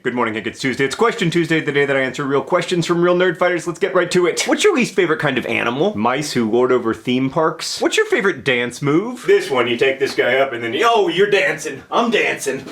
Good morning, Hank. It's Tuesday. It's Question Tuesday, the day that I answer real questions from real nerdfighters. Let's get right to it. What's your least favorite kind of animal? Mice who lord over theme parks? What's your favorite dance move? This one. You take this guy up and then, oh, you're dancing. I'm dancing.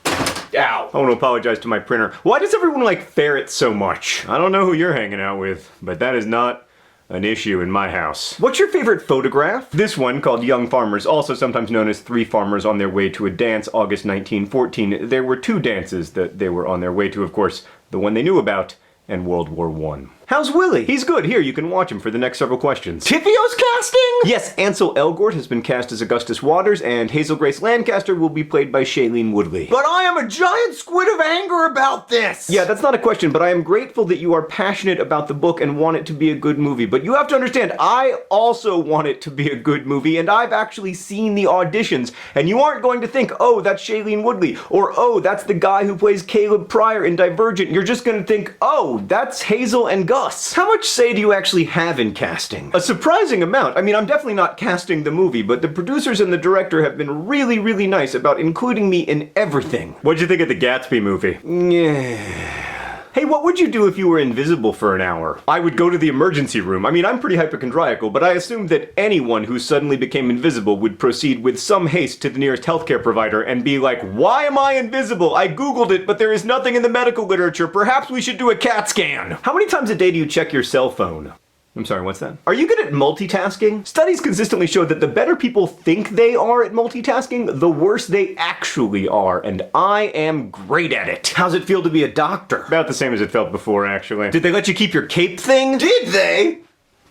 Ow. I want to apologize to my printer. Why does everyone like ferrets so much? I don't know who you're hanging out with, but that is not an issue in my house. What's your favorite photograph? This one, called Young Farmers, also sometimes known as Three Farmers on Their Way to a Dance, August 1914. There were two dances that they were on their way to, of course, the one they knew about, and World War I. How's Willie? He's good. Here, you can watch him for the next several questions. TFiOS casting? Yes, Ansel Elgort has been cast as Augustus Waters, and Hazel Grace Lancaster will be played by Shailene Woodley. But I am a giant squid of anger about this! Yeah, that's not a question, but I am grateful that you are passionate about the book and want it to be a good movie. But you have to understand, I also want it to be a good movie, and I've actually seen the auditions, and you aren't going to think, oh, that's Shailene Woodley, or oh, that's the guy who plays Caleb Pryor in Divergent. You're just gonna think, oh, that's Hazel and Gus. How much say do you actually have in casting? A surprising amount. I mean, I'm definitely not casting the movie, but the producers and the director have been really, really nice about including me in everything. What'd you think of the Gatsby movie? Yeah. Hey, what would you do if you were invisible for an hour? I would go to the emergency room. I mean, I'm pretty hypochondriacal, but I assume that anyone who suddenly became invisible would proceed with some haste to the nearest healthcare provider and be like, why am I invisible? I googled it, but there is nothing in the medical literature. Perhaps we should do a CAT scan. How many times a day do you check your cell phone? I'm sorry, what's that? Are you good at multitasking? Studies consistently show that the better people think they are at multitasking, the worse they actually are, and I am great at it. How's it feel to be a doctor? About the same as it felt before, actually. Did they let you keep your cape thing? Did they?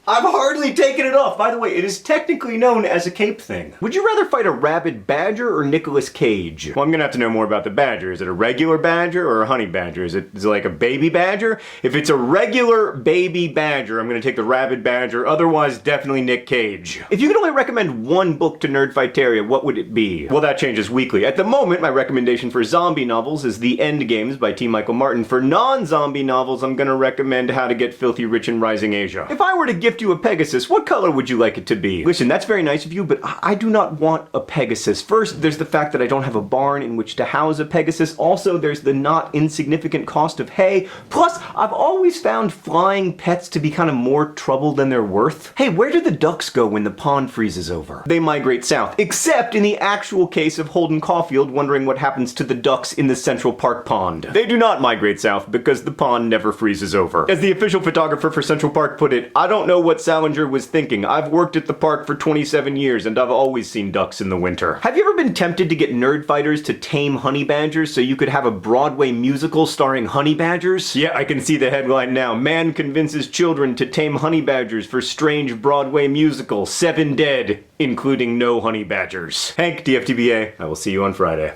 I've hardly taken it off. By the way, it is technically known as a cape thing. Would you rather fight a rabid badger or Nicolas Cage? Well, I'm gonna have to know more about the badger. Is it a regular badger or a honey badger? Is it like a baby badger? If it's a regular baby badger, I'm gonna take the rabid badger. Otherwise, definitely Nick Cage. If you could only recommend one book to Nerdfighteria, what would it be? Well, that changes weekly. At the moment, my recommendation for zombie novels is The End Games by T. Michael Martin. For non-zombie novels, I'm gonna recommend How to Get Filthy Rich in Rising Asia. If I were to gift you a Pegasus, what color would you like it to be? Listen, that's very nice of you, but I do not want a Pegasus. First, there's the fact that I don't have a barn in which to house a Pegasus. Also, there's the not insignificant cost of hay. Plus, I've always found flying pets to be kind of more trouble than they're worth. Hey, where do the ducks go when the pond freezes over? They migrate south, except in the actual case of Holden Caulfield wondering what happens to the ducks in the Central Park pond. They do not migrate south because the pond never freezes over. As the official photographer for Central Park put it, I don't know what Salinger was thinking. I've worked at the park for 27 years and I've always seen ducks in the winter. Have you ever been tempted to get nerdfighters to tame honey badgers so you could have a Broadway musical starring honey badgers? Yeah, I can see the headline now. Man convinces children to tame honey badgers for strange Broadway musical. 7 dead, including no honey badgers. Hank, DFTBA. I will see you on Friday.